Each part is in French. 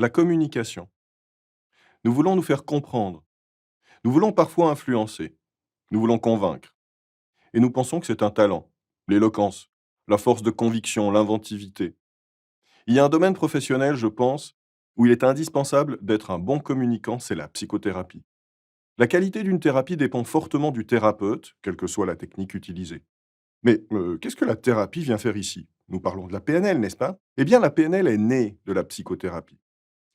La communication. Nous voulons nous faire comprendre. Nous voulons parfois influencer. Nous voulons convaincre. Et nous pensons que c'est un talent, l'éloquence, la force de conviction, l'inventivité. Il y a un domaine professionnel, je pense, où il est indispensable d'être un bon communicant, c'est la psychothérapie. La qualité d'une thérapie dépend fortement du thérapeute, quelle que soit la technique utilisée. Mais qu'est-ce que la thérapie vient faire ici? Nous parlons de la PNL, n'est-ce pas? Eh bien, la PNL est née de la psychothérapie.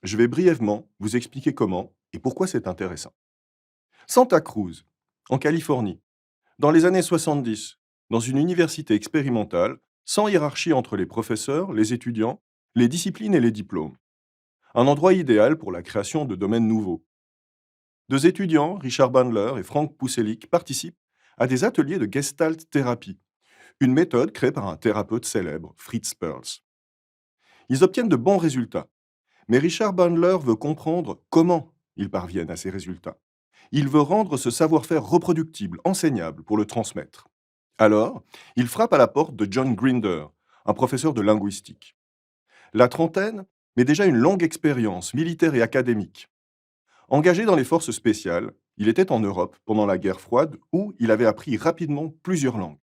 Je vais brièvement vous expliquer comment et pourquoi c'est intéressant. Santa Cruz, en Californie, dans les années 70, dans une université expérimentale, sans hiérarchie entre les professeurs, les étudiants, les disciplines et les diplômes. Un endroit idéal pour la création de domaines nouveaux. Deux étudiants, Richard Bandler et Frank Pouselik, participent à des ateliers de Gestalt thérapie, une méthode créée par un thérapeute célèbre, Fritz Perls. Ils obtiennent de bons résultats, mais Richard Bandler veut comprendre comment ils parviennent à ces résultats. Il veut rendre ce savoir-faire reproductible, enseignable, pour le transmettre. Alors, il frappe à la porte de John Grinder, un professeur de linguistique. La trentaine, mais déjà une longue expérience militaire et académique. Engagé dans les forces spéciales, il était en Europe pendant la guerre froide où il avait appris rapidement plusieurs langues.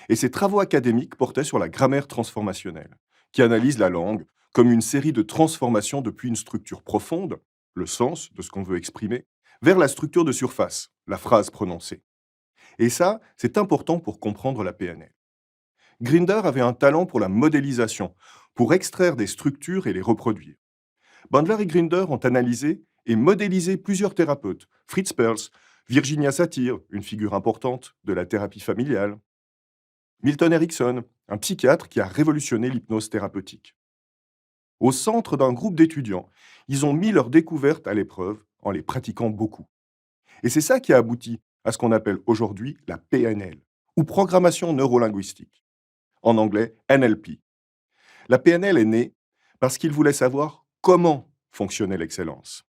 Et ses travaux académiques portaient sur la grammaire transformationnelle, qui analyse la langue comme une série de transformations depuis une structure profonde, le sens de ce qu'on veut exprimer, vers la structure de surface, la phrase prononcée. Et ça, c'est important pour comprendre la PNL. Grinder avait un talent pour la modélisation, pour extraire des structures et les reproduire. Bandler et Grinder ont analysé et modélisé plusieurs thérapeutes, Fritz Perls, Virginia Satir, une figure importante de la thérapie familiale, Milton Erickson, un psychiatre qui a révolutionné l'hypnose thérapeutique. Au centre d'un groupe d'étudiants, ils ont mis leurs découvertes à l'épreuve en les pratiquant beaucoup. Et c'est ça qui a abouti à ce qu'on appelle aujourd'hui la PNL, ou programmation neurolinguistique, en anglais NLP. La PNL est née parce qu'ils voulaient savoir comment fonctionnait l'excellence.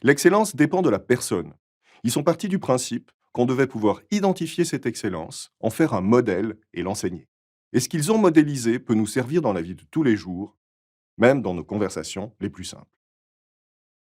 L'excellence dépend de la personne. Ils sont partis du principe qu'on devait pouvoir identifier cette excellence, en faire un modèle et l'enseigner. Et ce qu'ils ont modélisé peut nous servir dans la vie de tous les jours, même dans nos conversations les plus simples.